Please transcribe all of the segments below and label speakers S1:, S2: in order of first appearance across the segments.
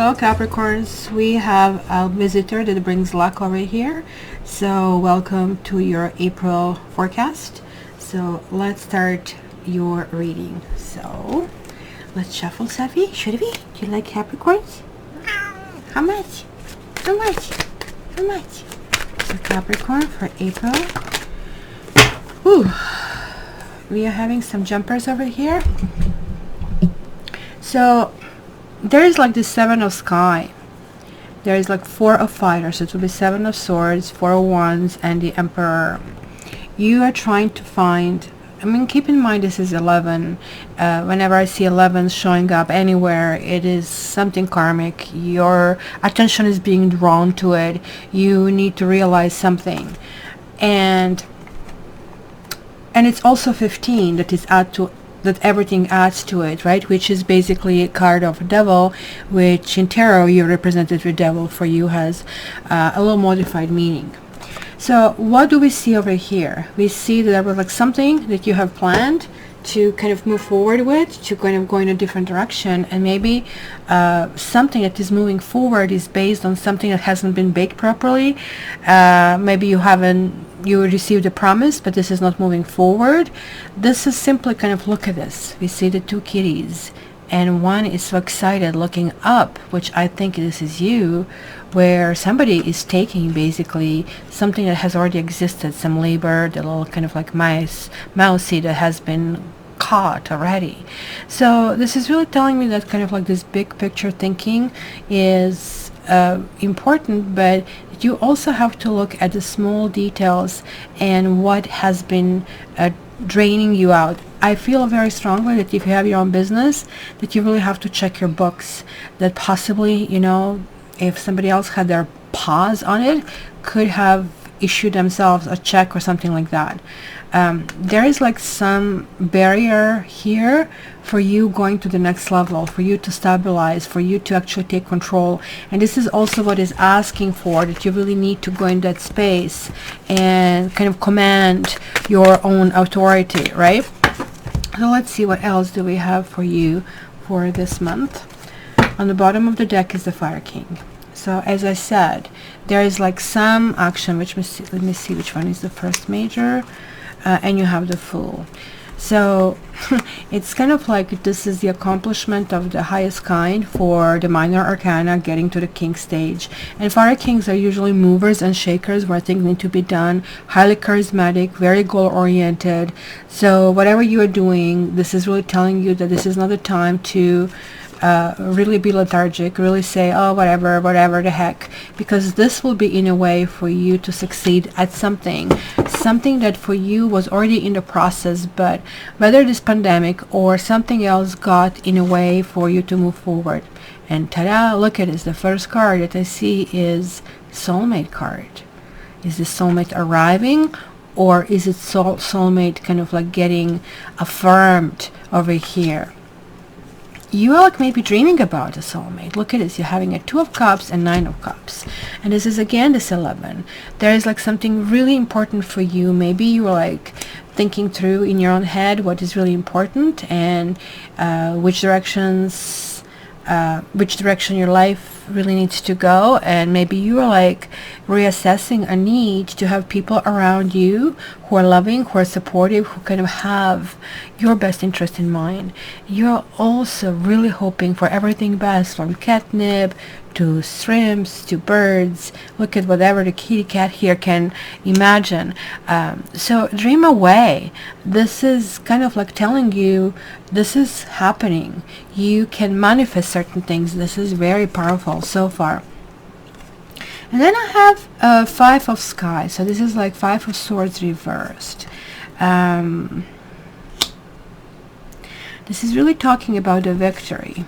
S1: Hello Capricorns, we have a visitor that brings luck over here. So welcome to your April forecast. So let's start your reading. So let's shuffle, Sapphie. Should we? Do you like Capricorns? How much? How much? How much? So Capricorn for April. Whew. We are having some jumpers over here. So there is like the Seven of Sky. There is like Four of Fighters. So it will be Seven of Swords, Four of Wands, and the Emperor. You are trying to find, keep in mind this is 11. Whenever I see 11 showing up anywhere, it is something karmic. Your attention is being drawn to it. You need to realize something. And it's also 15 that is that everything adds to it, right? Which is basically a card of a devil, which in tarot you represented with devil for you has a little modified meaning. So what do we see over here? We see that there was like something that you have planned to kind of move forward with, to kind of go in a different direction, and maybe something that is moving forward is based on something that hasn't been baked properly. Maybe you received a promise, but this is not moving forward. This is simply kind of, look at this. We see the two kitties, and one is so excited looking up, which I think this is you, where somebody is taking basically something that has already existed, some labor, the little kind of like mousey that has been caught already. So this is really telling me that kind of like this big picture thinking is important, but you also have to look at the small details and what has been draining you out. I feel very strongly that if you have your own business, that you really have to check your books, that possibly, if somebody else had their paws on it, could have issued themselves a check or something like that. There is like some barrier here for you going to the next level, for you to stabilize, for you to actually take control. And this is also what is asking for, that you really need to go in that space and kind of command your own authority, right? So let's see, what else do we have for you for this month. On the bottom of the deck is the Fire King. So as I said, there is like some action, which let me see which one is the first major, and you have the Fool. So it's kind of like this is the accomplishment of the highest kind for the minor arcana, getting to the king stage. And Fire Kings are usually movers and shakers where things need to be done, highly charismatic, very goal oriented. So whatever you are doing, this is really telling you that this is not the time to really be lethargic, really say, oh, whatever the heck, because this will be in a way for you to succeed at something that for you was already in the process, but whether this pandemic or something else got in a way for you to move forward. And ta-da, look at this, the first card that I see is soulmate card. Is the soulmate arriving, or is it soulmate kind of like getting affirmed over here? You are like maybe dreaming about a soulmate. Look at this, you're having a Two of Cups and Nine of Cups, and this is again this 11. There is like something really important for you. Maybe you are like thinking through in your own head what is really important, and which direction your life really needs to go. And maybe you are like reassessing a need to have people around you who are loving, who are supportive, who kind of have your best interest in mind. You're also really hoping for everything best, from catnip to shrimps to birds. Look at whatever the kitty cat here can imagine. So dream away. This is kind of like telling you this is happening. You can manifest certain things. This is very powerful so far. And then I have Five of Sky. So this is like Five of Swords reversed. This is really talking about the victory.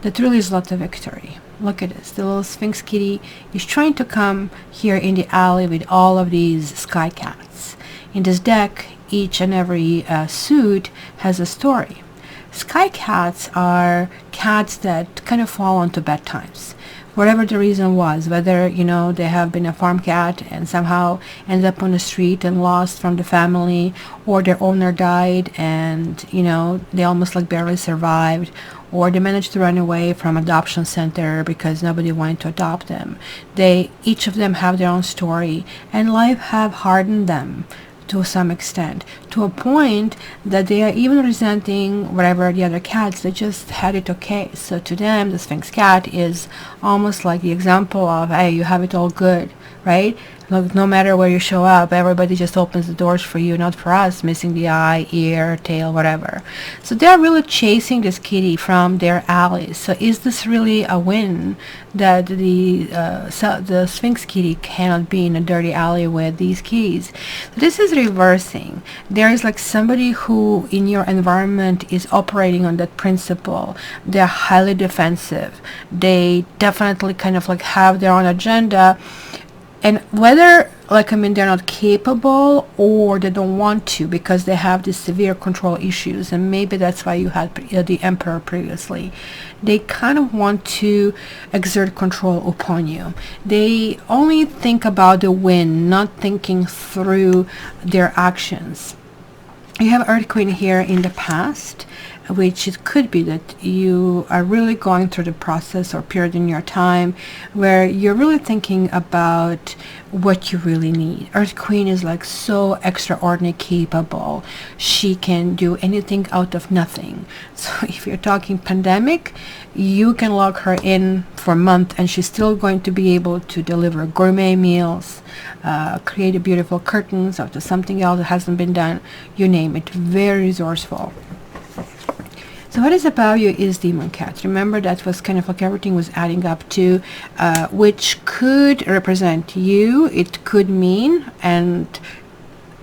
S1: That really is not a victory. Look at this. The little Sphinx kitty is trying to come here in the alley with all of these sky cats. In this deck, each and every suit has a story. Sky cats are cats that kind of fall onto bedtimes. Whatever the reason was, whether, they have been a farm cat and somehow ended up on the street and lost from the family, or their owner died and, they almost like barely survived, or they managed to run away from adoption center because nobody wanted to adopt them. Each of them have their own story, and life have hardened them to some extent, to a point that they are even resenting whatever the other cats, they just had it okay. So to them, the Sphinx cat is almost like the example of, hey, you have it all good, right? Look, no matter where you show up, everybody just opens the doors for you, not for us, missing the eye, ear, tail, whatever. So they're really chasing this kitty from their alleys. So is this really a win that the Sphinx kitty cannot be in a dirty alley with these kitties? So this is reversing. There is like somebody who in your environment is operating on that principle. They're highly defensive. They definitely kind of like have their own agenda. And whether, like, I mean, they're not capable or they don't want to because they have these severe control issues, and maybe that's why you had the Emperor previously. They kind of want to exert control upon you. They only think about the win, not thinking through their actions. You have Earth Queen here in the past, which it could be that you are really going through the process or period in your time where you're really thinking about what you really need. Earth Queen is like so extraordinarily capable. She can do anything out of nothing. So if you're talking pandemic, you can lock her in for a month and she's still going to be able to deliver gourmet meals, create beautiful curtains out of something else that hasn't been done, you name it. Very resourceful. So what is about you is Demon Cat. Remember, that was kind of like everything was adding up to, which could represent you. It could mean and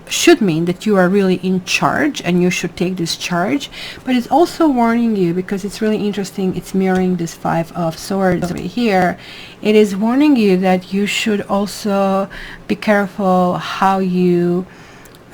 S1: should mean that you are really in charge and you should take this charge. But it's also warning you, because it's really interesting. It's mirroring this Five of Swords over here. It is warning you that you should also be careful how you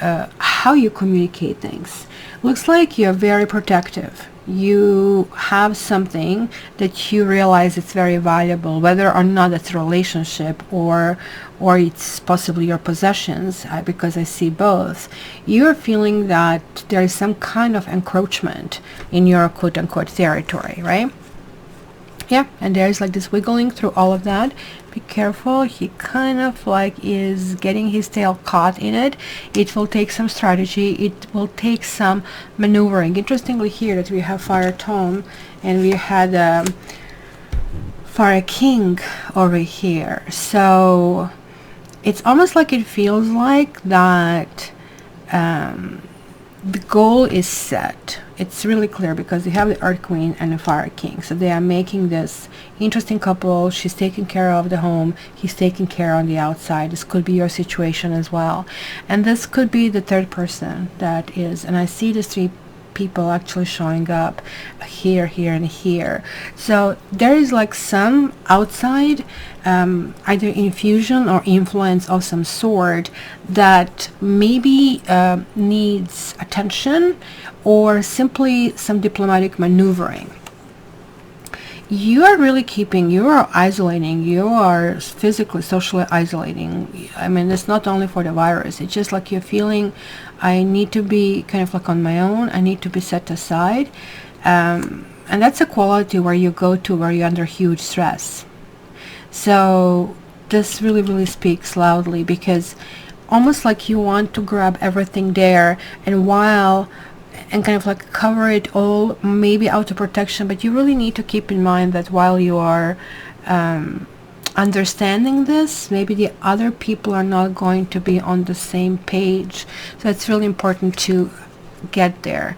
S1: communicate things. Looks like you're very protective. You have something that you realize it's very valuable, whether or not it's a relationship or it's possibly your possessions, because I see both. You're feeling that there is some kind of encroachment in your quote-unquote territory, right? Yeah, and there's like this wiggling through all of that. Be careful. He kind of like is getting his tail caught in it. It will take some strategy. It will take some maneuvering. Interestingly here that we have Fire Tome and we had Fire King over here. So it's almost like it feels like that the goal is set. It's really clear because they have the Earth Queen and the Fire King. So they are making this interesting couple. She's taking care of the home. He's taking care on the outside. This could be your situation as well. And this could be the third person that is. And I see the three people actually showing up here, here, and here. So there is like some outside either infusion or influence of some sort that maybe needs attention or simply some diplomatic maneuvering. You are really you are isolating, you are physically, socially isolating. I mean, it's not only for the virus, it's just like you're feeling, I need to be kind of like on my own, I need to be set aside. And that's a quality where you go to where you're under huge stress. So this really, really speaks loudly, because almost like you want to grab everything there and kind of like cover it all, maybe out of protection, but you really need to keep in mind that while you are understanding this, maybe the other people are not going to be on the same page. So it's really important to get there.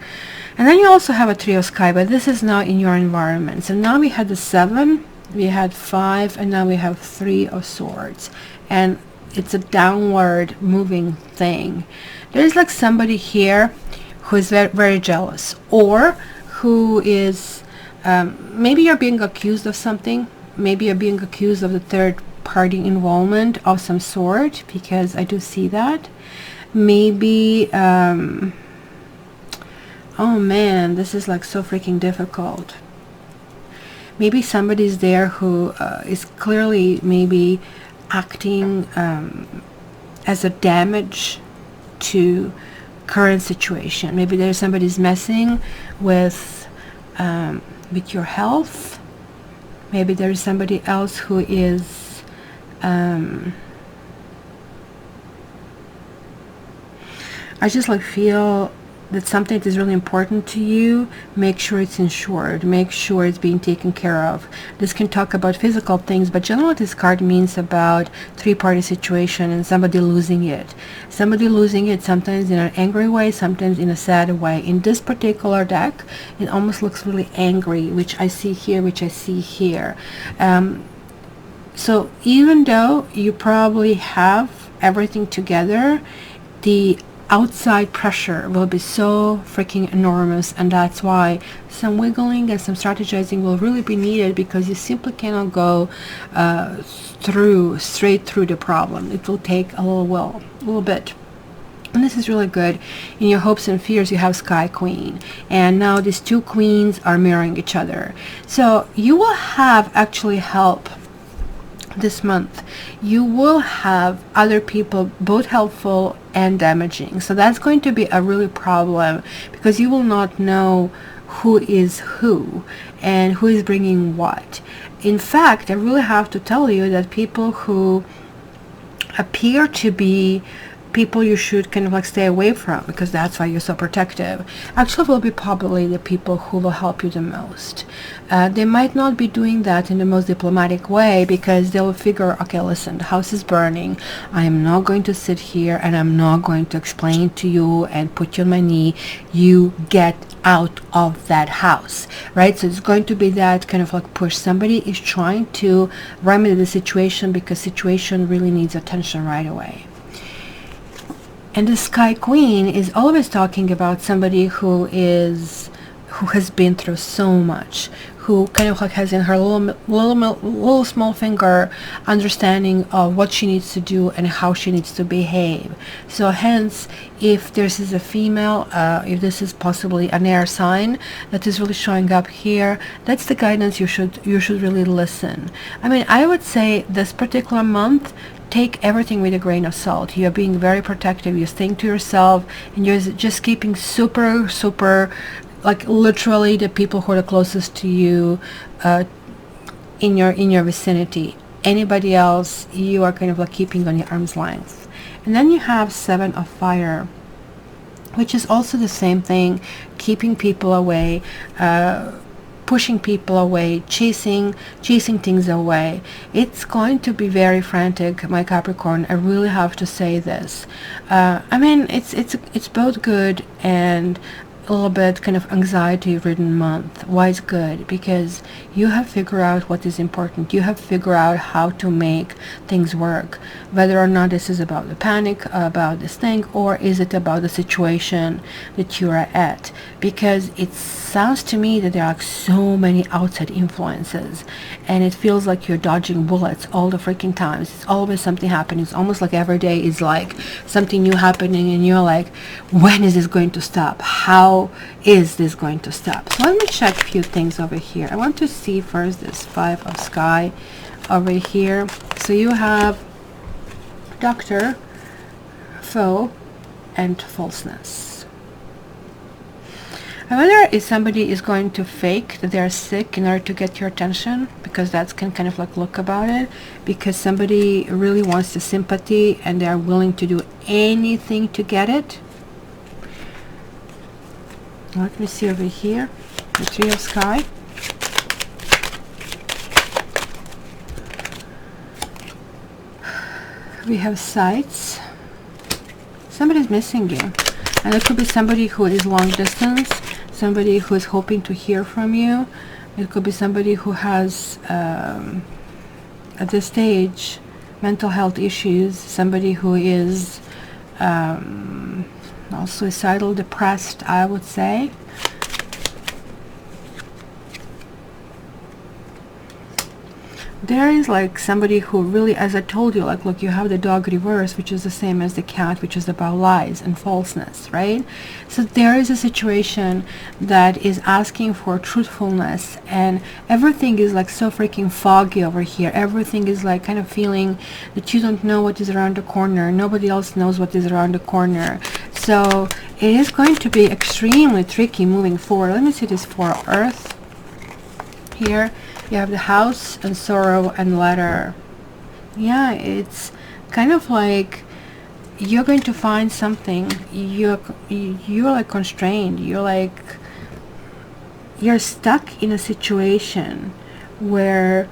S1: And then you also have a Three of Sky, but this is now in your environment. So now we had the 7, we had 5, and now we have 3 of Swords, and it's a downward moving thing. There's like somebody here who is very, very jealous, or who is maybe you're being accused of something. Maybe you're being accused of the third party involvement of some sort, because I do see that. Maybe oh man, this is like so freaking difficult. Maybe somebody's there who is clearly maybe acting as a damage to current situation. Maybe there's somebody's messing with with your health. Maybe there is somebody else who is I just like feel that something that is really important to you, make sure it's insured, make sure it's being taken care of. This can talk about physical things, but generally this card means about three-party situation and somebody losing it. Somebody losing it sometimes in an angry way, sometimes in a sad way. In this particular deck, it almost looks really angry, which I see here, which I see here. So even though you probably have everything together, the outside pressure will be so freaking enormous, and that's why some wiggling and some strategizing will really be needed, because you simply cannot go straight through the problem. It will take a little bit. And this is really good. In your hopes and fears, you have Sky Queen, and now these two queens are mirroring each other. So you will have actually help this month. You will have other people, both helpful and damaging. So that's going to be a really problem, because you will not know who is who and who is bringing what. In fact, I really have to tell you that people who appear to be people you should kind of like stay away from, because that's why you're so protective, actually will be probably the people who will help you the most. They might not be doing that in the most diplomatic way, because they'll figure, okay, listen, the house is burning, I am not going to sit here and I'm not going to explain to you and put you on my knee, you get out of that house, right? So it's going to be that kind of like push. Somebody is trying to remedy the situation, because situation really needs attention right away. And the Sky Queen is always talking about somebody who has been through so much, who kind of like has in her little small finger understanding of what she needs to do and how she needs to behave. So hence, if this is a female, if this is possibly an air sign that is really showing up here, that's the guidance you should really listen. I mean, I would say this particular month, take everything with a grain of salt. You're being very protective, you're staying to yourself, and you're just keeping super, like literally the people who are the closest to you in your vicinity. Anybody else, you are kind of like keeping on your arm's length. And then you have Seven of Fire, which is also the same thing, keeping people away, pushing people away, chasing things away. It's going to be very frantic, my Capricorn. I really have to say this. I mean, it's both good and a little bit kind of anxiety ridden month. Why it's good? Because you have figured out what is important. You have figured out how to make things work, whether or not this is about the panic about this thing, or is it about the situation that you are at. Because it sounds to me that there are so many outside influences, and it feels like you're dodging bullets all the freaking times. It's always something happening. It's almost like every day is like something new happening, and you're like, when is this going to stop? How is this going to stop? So let me check a few things over here. I want to see first this Five of Sky over here. So you have Doctor, Foe, and Falseness. I wonder if somebody is going to fake that they're sick in order to get your attention, because that's can kind of like look about it, because somebody really wants the sympathy and they're willing to do anything to get it. Let me see over here, the Three of Sky. We have Sights. Somebody's missing you, and it could be somebody who is long distance, somebody who is hoping to hear from you. It could be somebody who has at this stage mental health issues, somebody who is suicidal, depressed, I would say. There is like somebody who really, as I told you, like, look, you have the dog reverse, which is the same as the cat, which is about lies and falseness, right? So there is a situation that is asking for truthfulness, and everything is like so freaking foggy over here. Everything is like kind of feeling that you don't know what is around the corner. Nobody else knows what is around the corner. So it is going to be extremely tricky moving forward. Let me see this for Earth. here you have the House and Sorrow and Letter. Yeah, it's kind of like you're going to find something. You're like constrained. You're stuck in a situation where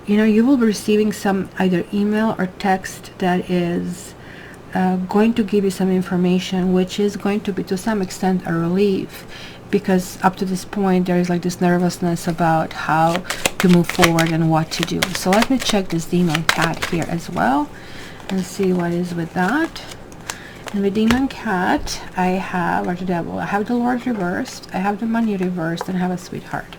S1: you will be receiving some either email or text that is going to give you some information, which is going to be to some extent a relief, because up to this point there is like this nervousness about how to move forward and what to do. So let me check this Demon Cat here as well and see what is with that. And with Demon Cat, I have, or the Devil, I have the Lord reversed, I have the Money reversed, and I have a Sweetheart.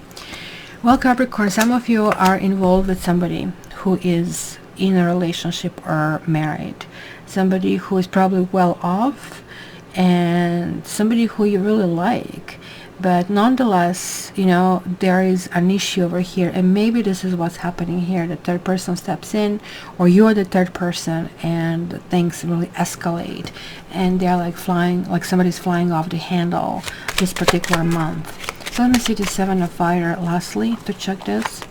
S1: Well, Capricorn, some of you are involved with somebody who is in a relationship or married. Somebody who is probably well off, and somebody who you really like. But nonetheless, there is an issue over here, and maybe this is what's happening here. The third person steps in, or you're the third person, and things really escalate, and they're like flying, like somebody's flying off the handle this particular month. So let me see the Seven of Fire lastly to check this.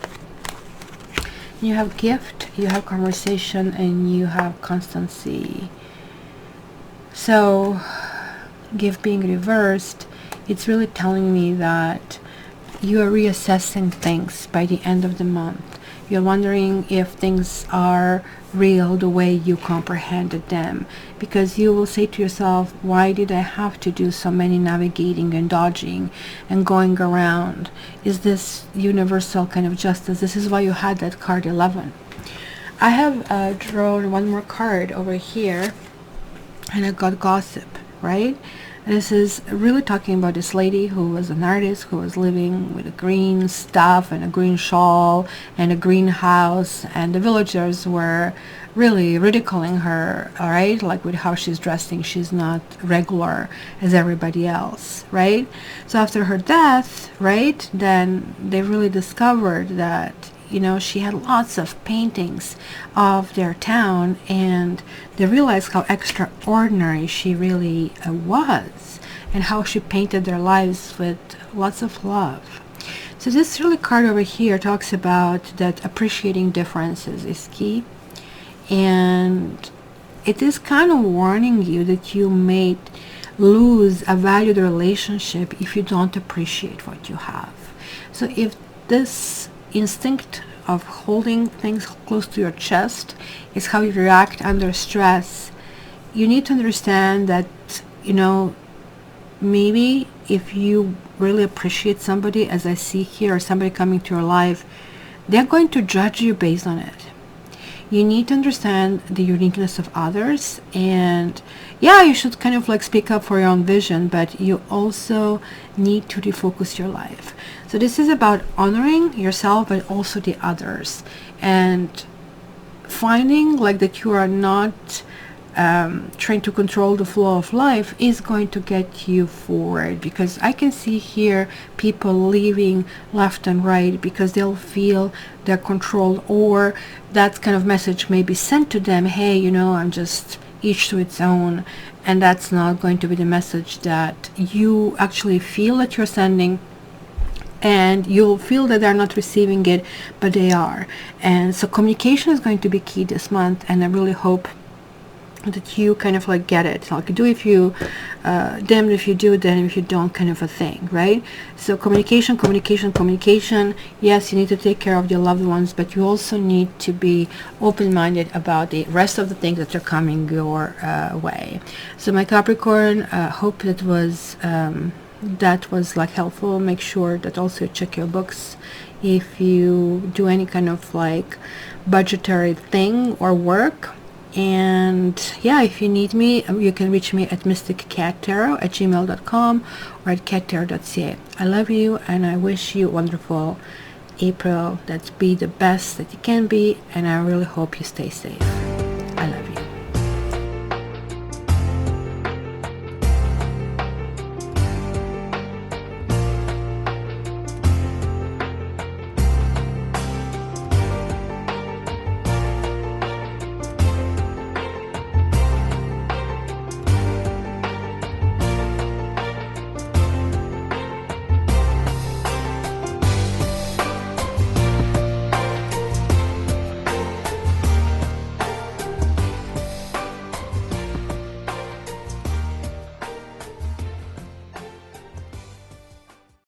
S1: You have Gift, you have Conversation, and you have Constancy. So Gift being reversed, it's really telling me that you are reassessing things by the end of the month. You're wondering if things are real the way you comprehended them, because you will say to yourself, why did I have to do so many navigating and dodging and going around? Is this universal kind of justice? This is why you had that card 11. I have drawn one more card over here, and I got Gossip, right? This is really talking about this lady who was an artist, who was living with a green stuff and a green shawl and a green house, and the villagers were really ridiculing her, all right, like with how she's dressing. She's not regular as everybody else, right? So after her death, right, then they really discovered that she had lots of paintings of their town, and they realized how extraordinary she really was, and how she painted their lives with lots of love. So this really card over here talks about that appreciating differences is key, and it is kind of warning you that you may lose a valued relationship if you don't appreciate what you have. So if this instinct of holding things close to your chest is how you react under stress, you need to understand that maybe if you really appreciate somebody, as I see here, or somebody coming to your life, they're going to judge you based on it. You need to understand the uniqueness of others, and yeah, you should kind of like speak up for your own vision, but you also need to refocus your life. So this is about honoring yourself, but also the others, and finding like that you are not trying to control the flow of life is going to get you forward, because I can see here people leaving left and right because they'll feel they're controlled, or that kind of message may be sent to them, hey, I'm just each to its own, and that's not going to be the message that you actually feel that you're sending, and you'll feel that they're not receiving it, but they are. And so communication is going to be key this month, and I really hope that you kind of like get it, like do if you damned if you do, then if you don't, kind of a thing, right? So communication. Yes, you need to take care of your loved ones, but you also need to be open-minded about the rest of the things that are coming your way. So my Capricorn, hope that was like helpful. Make sure that also you check your books if you do any kind of like budgetary thing or work. And yeah, if you need me, you can reach me at mysticcattaro@gmail.com or at cattarot.ca. I love you, and I wish you a wonderful April. That be the best that you can be, and I really hope you stay safe.